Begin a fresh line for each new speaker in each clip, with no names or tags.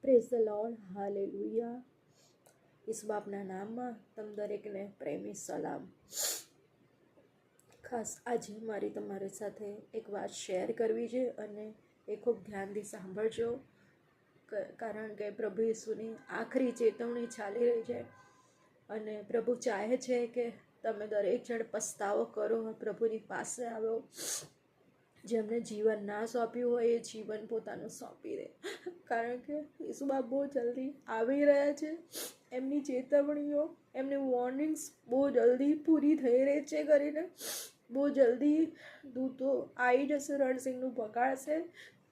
Praise the Lord, hallelujah. ઈસુ બાપના નામમાં તમ દરેકને પ્રેમી સલામ. ખાસ આજે મારી તમારી સાથે એક વાત શેર કરવી છે અને એ ખૂબ ધ્યાનથી સાંભળજો, કારણ કે પ્રભુ ઈસુની આખરી ચેતવણી ચાલી રહી છે અને પ્રભુ ચાહે છે કે તમે દરેક જણ પસ્તાવો કરો, પ્રભુની પાસે આવો. જેમને જીવન ના સોંપ્યું હોય એ જીવન પોતાનું સોંપી દે, કારણ કે ઈસુ બાપ બહુ જલ્દી આવી રહ્યા છે. એમની ચેતવણીઓ, એમની વોર્નિંગ્સ બહુ જલ્દી પૂરી થઈ રહી છે કરીને બહુ જલ્દી દૂતો આવી જશે, રણસિંહનું પકડાશે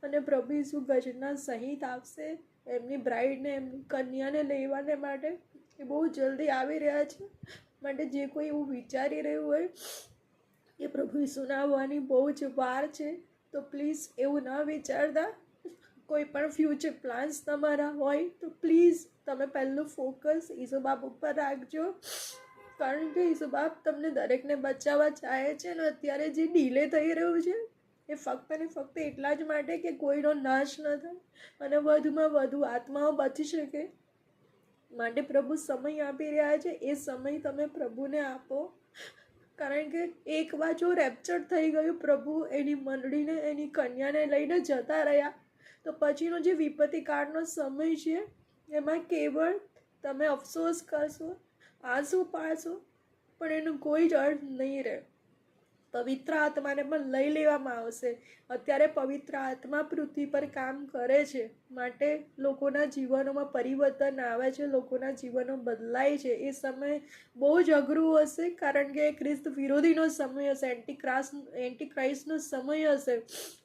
અને પ્રભુ ઈસુ ગજના સહિત આવશે એમની બ્રાઇડને, એમની કન્યાને લેવાને માટે. એ બહુ જલ્દી આવી રહ્યા છે. માટે જે કોઈ એવું વિચારી રહ્યું હોય કે પ્રભુ ઈસુના આવવાની બહુ જ વાર છે, તો પ્લીઝ એવું ન વિચારતા. કોઈ પણ ફ્યુચર પ્લાન્સ તમારા હોય તો પ્લીઝ તમે પહેલું ફોકસ ઈસુ બાપ ઉપર રાખજો, કારણ કે ઈસુ બાપ તમને દરેકને બચાવવા ચાહે છે. અને અત્યારે જે ડીલે થઈ રહ્યું છે એ ફક્ત ને ફક્ત એટલા જ માટે કે કોઈનો નાશ ન થાય અને વધુમાં વધુ આત્માઓ બચી શકે. માટે પ્રભુ સમય આપી રહ્યા છે. એ સમય તમે પ્રભુને આપો, કારણ કે એક વાર જો રેપ્ચર થઈ ગયું, પ્રભુ એની મંડળીને, એની કન્યાને લઈને જતા રહ્યા, તો પછીનો જે વિપત્તિ કાળનો સમય છે એમાં કેવળ તમે અફસોસ કરશો, આંસુ પાડશો, પણ એનો કોઈ જ અર્થ નહીં રહે. પવિત્ર આત્માને પણ લઈ લેવામાં આવશે. અત્યારે પવિત્ર આત્મા પૃથ્વી પર કામ કરે છે, માટે લોકોના જીવનોમાં પરિવર્તન આવે છે, લોકોના જીવનો બદલાય છે. એ સમય બહુ જ અઘરું હશે, કારણ કે ખ્રિસ્ત વિરોધીનો સમય હશે, એન્ટી ક્રાઇસ્ટનો સમય હશે.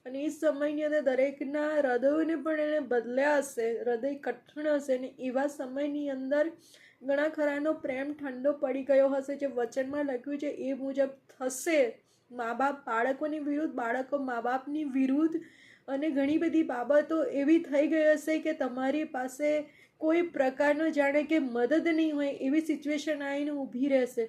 અને એ સમયની અંદર દરેકના હૃદયોને પણ એને બદલ્યા હશે, હૃદય કઠણ હશે. અને એવા સમયની અંદર ઘણા ખરાનો પ્રેમ ઠંડો પડી ગયો હશે. જે વચનમાં લખ્યું છે એ મુજબ થશે. મા બાપ બાળકોની વિરુદ્ધ, બાળકો મા બાપની વિરુદ્ધ, અને ઘણી બધી બાબતો એવી થઈ ગઈ હશે કે તમારી પાસે કોઈ પ્રકારનો જાણે કે મદદ નહીં હોય એવી સિચ્યુએશન આવીને ઊભી રહેશે.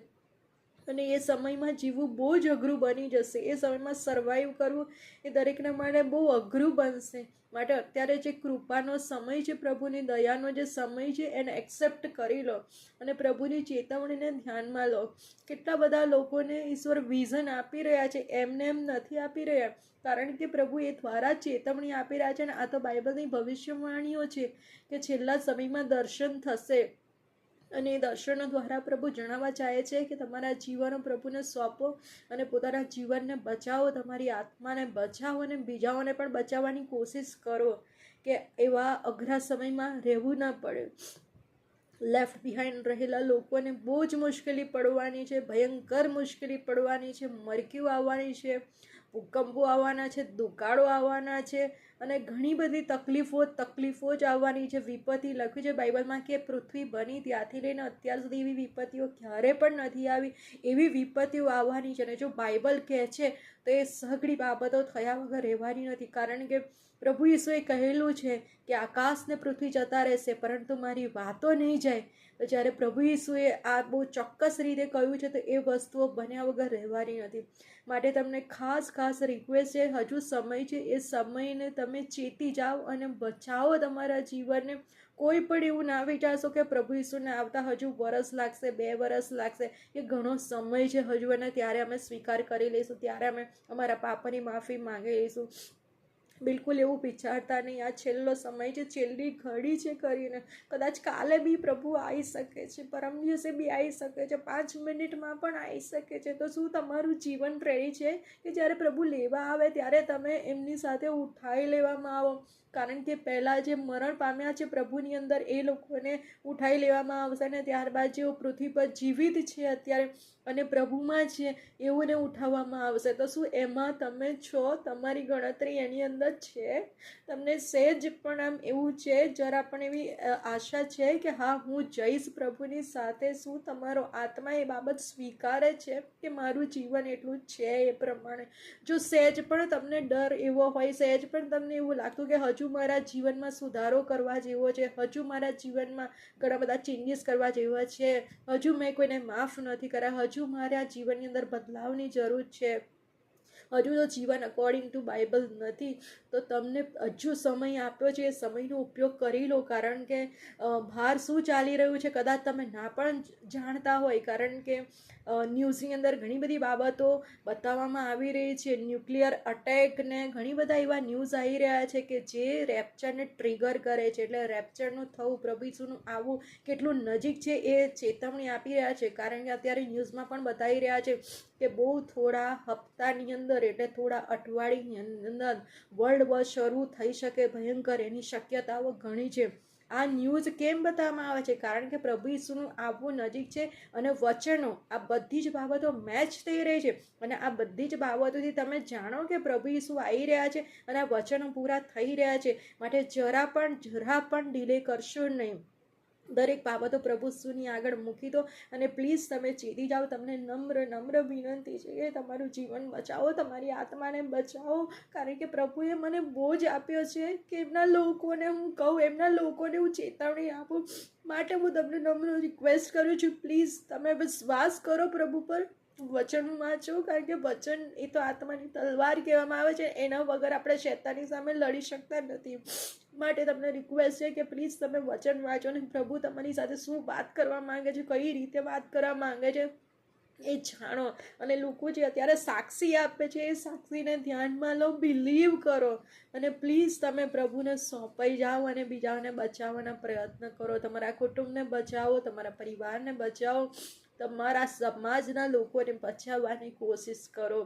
અને એ સમયમાં જીવવું બહુ જ અઘરું બની જશે. એ સમયમાં સર્વાઈવ કરવું એ દરેકના માટે બહુ અઘરું બનશે. માટે અત્યારે જે કૃપાનો સમય છે, પ્રભુની દયાનો જે સમય છે, એને એક્સેપ્ટ કરી લો અને પ્રભુની ચેતવણીને ધ્યાનમાં લો. કેટલા બધા લોકોને ઈશ્વર વિઝન આપી રહ્યા છે, એમને એમ નથી આપી રહ્યા, કારણ કે પ્રભુ એ દ્વારા ચેતવણી આપી રહ્યા છે. અને આ તો બાઇબલની ભવિષ્યવાણીઓ છે કે છેલ્લા સમયમાં દર્શન થશે. અને એ દર્શનો દ્વારા પ્રભુ જણાવવા ચાહે છે કે તમારા જીવનો પ્રભુને સોંપો અને પોતાના જીવનને બચાવો, તમારી આત્માને બચાવો અને બીજાઓને પણ બચાવવાની કોશિશ કરો કે એવા અઘરા સમયમાં રહેવું ના પડે. લેફ્ટ બિહાઇન્ડ રહેલા લોકોને બહુ જ મુશ્કેલી પડવાની છે, ભયંકર મુશ્કેલી પડવાની છે, મરક્યું આવવાની છે, ભૂકંપો આવવાના છે, દુકાળો આવવાના છે અને ઘણી બધી તકલીફો જ આવવાની છે. વિપત્તિ લખ્યું છે બાઇબલમાં કે પૃથ્વી બની ત્યાંથી લઈને અત્યાર સુધી એવી વિપત્તિઓ ક્યારે પણ નથી આવી. એવી વિપત્તિઓ આવવાની છે. અને જો બાઇબલ કહે છે તો એ સઘળી બાબતો થયા વગર રહેવાની નથી, કારણ કે પ્રભુ ઈસુએ કહેલું છે કે આકાશ ને પૃથ્વી જતા રહેશે પરંતુ મારી વાતો નહીં જાય. તો જ્યારે પ્રભુ ઈસુએ આ બહુ ચોક્કસ રીતે કહ્યું છે તો એ વસ્તુઓ બન્યા વગર રહેવાની નથી. માટે તમને ખાસ રિક્વેસ્ટ છે, હજુ સમય છે, એ સમયને તમે ચેતી જાઓ અને બચાવો તમારા જીવનને. કોઈ પણ એવું ના વિચારશો કે પ્રભુ ઈસુને આવતા હજુ વરસ લાગશે, 2 વર્ષ લાગશે, એ ઘણો સમય છે હજુ, અને ત્યારે અમે સ્વીકાર કરી લઈશું, ત્યારે અમે અમારા પાપની માફી માંગી લઈશું. બિલકુલ એવું વિચારતા નહીં. આ છેલ્લો સમય છે, છેલ્લી ઘડી છે કરીને. કદાચ કાલે બી પ્રભુ આવી શકે છે, પરમ દિવસે બી આવી શકે છે, 5 મિનિટમાં પણ આવી શકે છે. તો શું તમારું જીવન રેડી છે કે જ્યારે પ્રભુ લેવા આવે ત્યારે તમે એમની સાથે ઉઠાઈ લેવામાં આવો? કારણ કે પહેલાં જે મરણ પામ્યા છે પ્રભુની અંદર, એ લોકોને ઉઠાઈ લેવામાં આવશે અને ત્યારબાદ જેઓ પૃથ્વી પર જીવિત છે અત્યારે અને પ્રભુમાં છે એઓને ઉઠાવવામાં આવશે. તો શું એમાં તમે છો? તમારી ગણતરી એની અંદર છે? તમને સહેજ પણ આમ એવું છે, જરા પણ એવી આશા છે કે હા હું જઈશ પ્રભુની સાથે? શું તમારો આત્મા એ બાબત સ્વીકારે છે કે મારું જીવન એટલું છે એ પ્રમાણે? જો સહેજ પણ તમને ડર એવો હોય, સહેજ પણ તમને એવું લાગતું કે હજુ મારા જીવનમાં સુધારો કરવા જેવો છે, હજુ મારા જીવનમાં ઘણા બધા ચેન્જીસ કરવા જેવા છે, હજુ મેં કોઈને માફ નથી કર્યા, હજુ મારા જીવનની અંદર બદલાવની જરૂર છે, હજુ તો જીવન અકોર્ડિંગ ટુ બાઇબલ નથી, તો તમને હજુ સમય આપ્યો છે, એ સમયનો ઉપયોગ કરી લો. કારણ કે બહાર શું ચાલી રહ્યું છે કદાચ તમે ના પણ જાણતા હોય, કારણ કે ન્યૂઝની અંદર ઘણી બધી બાબતો બતાવવામાં આવી રહી છે. ન્યુક્લિયર અટેક ને ઘણી બધા એવા ન્યૂઝ આવી રહ્યા છે કે જે રેપ્ચરને ટ્રિગર કરે છે. એટલે રેપ્ચરનું થવું, પ્રભુ ઈસુનું આવવું કેટલું નજીક છે એ ચેતવણી આપી રહ્યા છે. કારણ કે અત્યારે ન્યૂઝમાં પણ બતાવી રહ્યા છે કે બહુ થોડા હપ્તાની અંદર, એટલે થોડા અઠવાડિયાની અંદર વર્લ્ડ વોર શરૂ થઈ શકે ભયંકર, એની શક્યતાઓ ઘણી છે. આ ન્યૂઝ કેમ બતાવવામાં આવે છે? કારણ કે પ્રભુ ઈસુનું આવવું નજીક છે અને વચનો, આ બધી જ બાબતો મેચ થઈ રહી છે. અને આ બધી જ બાબતોથી તમે જાણો કે પ્રભુ ઈસુ આવી રહ્યા છે અને આ વચનો પૂરા થઈ રહ્યા છે. માટે જરા પણ ડિલે કરશો નહીં. દરેક બાબતો પ્રભુ ઈસુની આગળ મૂકી દો અને પ્લીઝ તમે ચેતી જાઓ. તમને નમ્ર વિનંતી છે કે તમારું જીવન બચાવો, તમારી આત્માને બચાવો. કારણ કે પ્રભુએ મને બહુ જ આપ્યો છે કે એમના લોકોને હું કહું, એમના લોકોને હું ચેતવણી આપું. માટે હું તમને નમ્ર રિક્વેસ્ટ કરું છું, પ્લીઝ તમે વિશ્વાસ કરો પ્રભુ પર, વચન વાંચો. કારણ કે વચન એ તો આત્માની તલવાર કહેવામાં આવે છે, એના વગર આપણે શૈતાનની સામે લડી શકતા નથી. માટે તમને રિક્વેસ્ટ છે કે પ્લીઝ તમે વચન વાંચો અને પ્રભુ તમારી સાથે શું વાત કરવા માંગે છે, કઈ રીતે વાત કરવા માંગે છે એ જાણો. અને લોકો જે અત્યારે સાક્ષી આપે છે એ સાક્ષીને ધ્યાનમાં લો, બિલીવ કરો અને પ્લીઝ તમે પ્રભુને સોંપાઈ જાઓ અને બીજાઓને બચાવવાના પ્રયત્ન કરો. તમારા કુટુંબને બચાવો, તમારા પરિવારને બચાવો, તમારા સમાજના લોકોને બચાવવાની કોશિશ કરો.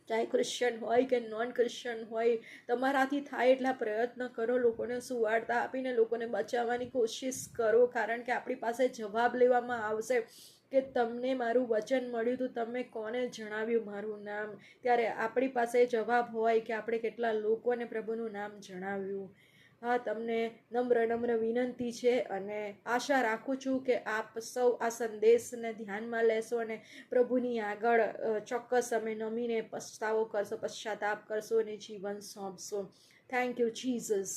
ચાહે ક્રિશ્ચન હોય કે નોન ક્રિશ્ચન હોય, તમારાથી થાય એટલા પ્રયત્ન કરો. લોકોને સુવાર્તા આપીને લોકોને બચાવવાની કોશિશ કરો. કારણ કે આપણી પાસે જવાબ લેવામાં આવશે કે તમને મારું વચન મળ્યું હતું, તમે કોને જણાવ્યું મારું નામ. ત્યારે આપણી પાસે જવાબ હોય કે આપણે કેટલા લોકોને પ્રભુનું નામ જણાવ્યું. હા, તમને નમ્ર વિનંતી છે અને આશા રાખું છું કે આપ સૌ આ સંદેશને ધ્યાનમાં લેશો અને પ્રભુની આગળ ચોક્કસ તમે નમીને પસ્તાવો કરશો, પશ્ચાતાપ કરશો અને જીવન સોંપશો. Thank you Jesus.